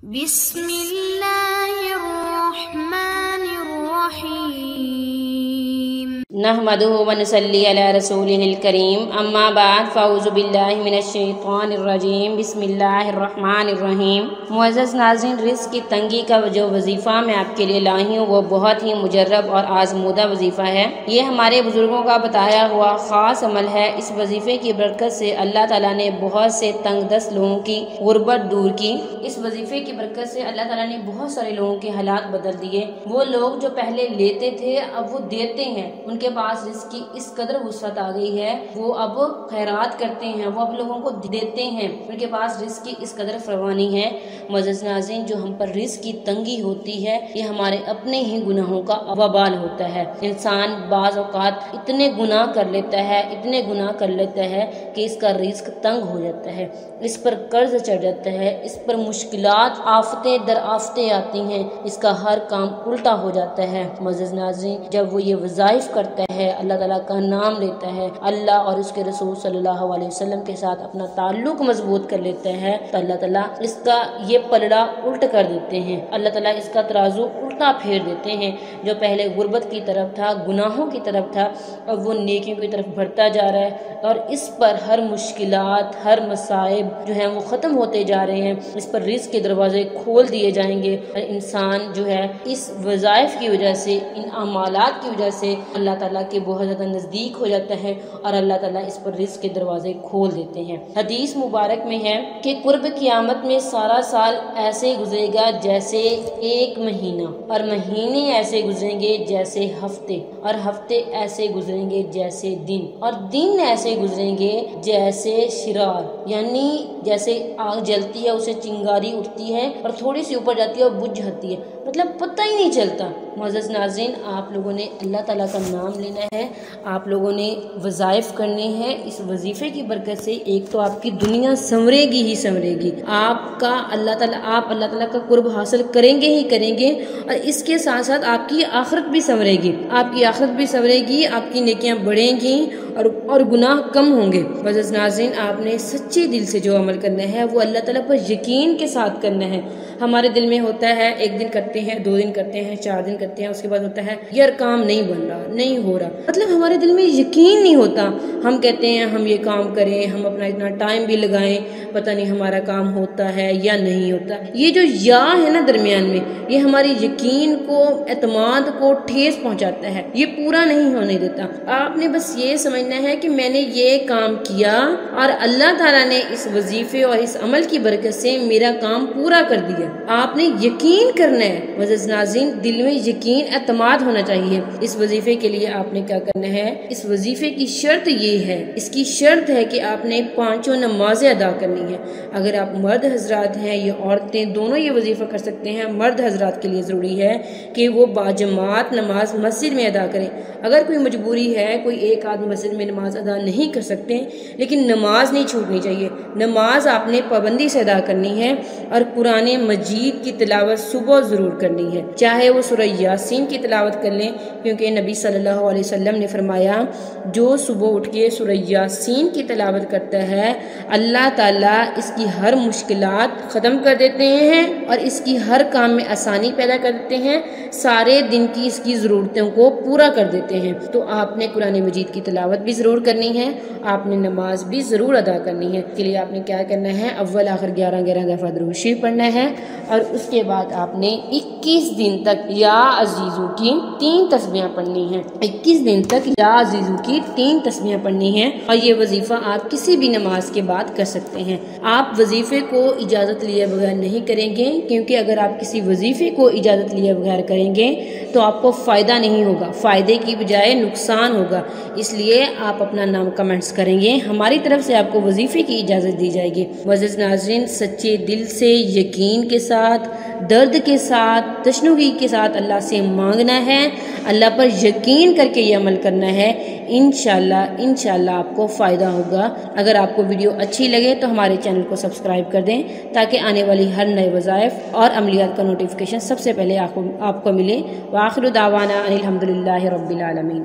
بسم اللہ الرحمن الرحیم نحمدہ ونصلی علی رسولہ الکریم اما بعد فاعوذ باللہ من الشیطان الرجیم بسم اللہ الرحمن الرحیم۔ معزز ناظرین، رزق کی تنگی کا جو وظیفہ میں آپ کے لیے لائی ہوں وہ بہت ہی مجرب اور آزمودہ وظیفہ ہے۔ یہ ہمارے بزرگوں کا بتایا ہوا خاص عمل ہے۔ اس وظیفے کی برکت سے اللہ تعالیٰ نے بہت سے تنگ دست لوگوں کی غربت دور کی۔ اس وظیفے کی برکت سے اللہ تعالیٰ نے بہت سارے لوگوں کے حالات بدل دیے۔ وہ لوگ جو پہلے لیتے تھے اب وہ دیتے ہیں، ان کے پاس رزق کی اس قدر وسعت آ گئی ہے، وہ اب خیرات کرتے ہیں، وہ اب لوگوں کو دیتے ہیں، ان کے پاس رزق کی اس قدر فراوانی ہے۔ معزز ناظرین، جو ہم پر رزق کی تنگی ہوتی ہے یہ ہمارے اپنے ہی گناہوں کا وبال ہوتا ہے۔ انسان بعض اوقات اتنے گناہ کر لیتا ہے کہ اس کا رزق تنگ ہو جاتا ہے، اس پر قرض چڑھ جاتا ہے، اس پر مشکلات آفتیں در آفتیں آتی ہیں، اس کا ہر کام الٹا ہو جاتا ہے۔ معزز ناظرین، جب وہ یہ وظائف کرتا ہے، اللہ تعالیٰ کا نام لیتا ہے، اللہ اور اس کے رسول صلی اللہ علیہ وسلم کے ساتھ اپنا تعلق مضبوط کر لیتا ہے، تو اللہ تعالیٰ اس کا یہ پلڑا الٹ کر دیتے ہیں، اللہ تعالیٰ اس کا ترازو الٹا پھیر دیتے ہیں۔ جو پہلے غربت کی طرف تھا، گناہوں کی طرف تھا، اب وہ نیکیوں کی طرف بڑھتا جا رہا ہے، اور اس پر ہر مشکلات، ہر مصائب جو ہیں وہ ختم ہوتے جا رہے ہیں، اس پر رزق کے دروازے کھول دیے جائیں گے۔ اور انسان جو ہے اس وظائف کی وجہ سے، ان اعمالات کی وجہ سے اللہ تعالیٰ کے بہت زیادہ نزدیک ہو جاتا ہے، اور اللہ تعالیٰ اس پر رزق کے دروازے کھول دیتے ہیں۔ حدیث مبارک میں ہے کہ قرب قیامت میں سارا سال ایسے گزرے گا جیسے ایک مہینہ، اور مہینے ایسے گزریں گے جیسے ہفتے، اور ہفتے ایسے گزریں گے جیسے دن، اور دن ایسے گزریں گے جیسے شرار، یعنی جیسے آگ جلتی ہے اسے چنگاری اٹھتی ہے اور تھوڑی سی اوپر جاتی ہے اور بجھ جاتی ہے، مطلب پتہ ہی نہیں چلتا۔ معزز ناظرین، آپ لوگوں نے اللہ تعالیٰ کا نام لینا ہے، آپ لوگوں نے وظائف کرنے ہیں۔ اس وظیفے کی برکت سے ایک تو آپ کی دنیا سنورے گی ہی سنورے گی، آپ اللہ تعالیٰ کا قرب حاصل کریں گے ہی کریں گے، اور اس کے ساتھ ساتھ آپ کی آخرت بھی سنورے گی، آپ کی آخرت بھی سنورے گی، آپ کی نیکیاں بڑھیں گی اور گناہ کم ہوں گے۔ معزز ناظرین، آپ نے سچے دل سے جو عمل کرنا ہے وہ اللہ تعالیٰ پر یقین کے ساتھ کرنا ہے۔ ہمارے دل میں ہوتا ہے، ایک دن کرتے ہیں، 2 دن کرتے ہیں، 4 دن کرتے ہیں، اس کے بعد ہوتا ہے یار کام نہیں بن رہا، نہیں ہو رہا، مطلب ہمارے دل میں یقین نہیں ہوتا۔ ہم کہتے ہیں ہم یہ کام کریں، ہم اپنا اتنا ٹائم بھی لگائیں، پتہ نہیں ہمارا کام ہوتا ہے یا نہیں ہوتا۔ یہ جو یا ہے نا درمیان میں، یہ ہماری یقین کو، اعتماد کو ٹھیس پہنچاتا ہے، یہ پورا نہیں ہونے دیتا۔ آپ نے بس یہ سمجھنا ہے کہ میں نے یہ کام کیا اور اللہ تعالیٰ نے اس وظیفے اور اس عمل کی برکت سے میرا کام پورا کر دیا۔ آپ نے یقین کرنا ہے۔ معزز ناظرین، دل میں یقین، اعتماد ہونا چاہیے۔ اس وظیفے کے لیے آپ نے کیا کرنا ہے؟ اس وظیفے کی شرط یہ ہے، اس کی شرط ہے کہ آپ نے 5 نمازیں ادا کرنی ہے۔ اگر آپ مرد حضرات ہیں یا عورتیں، دونوں یہ وظیفہ کر سکتے ہیں۔ مرد حضرات کے لیے ضروری ہے کہ وہ باجماعت نماز مسجد میں ادا کریں۔ اگر کوئی مجبوری ہے، کوئی ایک آدمی مسجد میں نماز ادا نہیں کر سکتے، لیکن نماز نہیں چھوٹنی چاہیے، نماز آپ نے پابندی سے ادا کرنی ہے، اور قرآن مجید کی تلاوت صبح ضرور کرنی ہے، چاہے وہ سورہ یاسین کی تلاوت کر لیں، کیونکہ نبی صلی اللہ علیہ وسلم نے فرمایا جو صبح اٹھ کے سورہ یاسین کی تلاوت کرتا ہے اللہ تعالیٰ اس کی ہر مشکلات ختم کر دیتے ہیں اور اس کی ہر کام میں آسانی پیدا کر دیتے ہیں، سارے دن کی اس کی ضرورتوں کو پورا کر دیتے ہیں۔ تو آپ نے قرآن مجید کی تلاوت بھی ضرور کرنی ہے، آپ نے نماز بھی ضرور ادا کرنی ہے۔ اس کے لیے آپ نے کیا کرنا ہے؟ اول آخر 11 دفعہ درود شریف پڑھنا ہے، اور اس کے بعد آپ نے 21 دن تک یا عزیزو کی 3 تسبیحیں پڑھنی ہیں۔ 21 دن تک یا عزیزو کی 3 تسبیحیں پڑھنی ہیں، اور یہ وظیفہ آپ کسی بھی نماز کے بعد کر سکتے ہیں۔ آپ وظیفے کو اجازت لیے بغیر نہیں کریں گے، کیونکہ اگر آپ کسی وظیفے کو اجازت لیے بغیر کریں گے تو آپ کو فائدہ نہیں ہوگا، فائدے کی بجائے نقصان ہوگا۔ اس لیے آپ اپنا نام کمنٹس کریں گے، ہماری طرف سے آپ کو وظیفے کی اجازت دی جائے گی۔ معزز ناظرین، سچے دل سے، یقین کے ساتھ، درد کے ساتھ، تشنگی کے ساتھ اللہ سے مانگنا ہے، اللہ پر یقین کر کے یہ عمل کرنا ہے۔ انشاءاللہ آپ کو فائدہ ہوگا۔ اگر آپ کو ویڈیو اچھی لگے تو ہمارے چینل کو سبسکرائب کر دیں، تاکہ آنے والی ہر نئے وظائف اور عملیات کا نوٹیفیکیشن سب سے پہلے آپ کو ملے۔ وآخر دعوانا ان الحمدللہ رب العالمین۔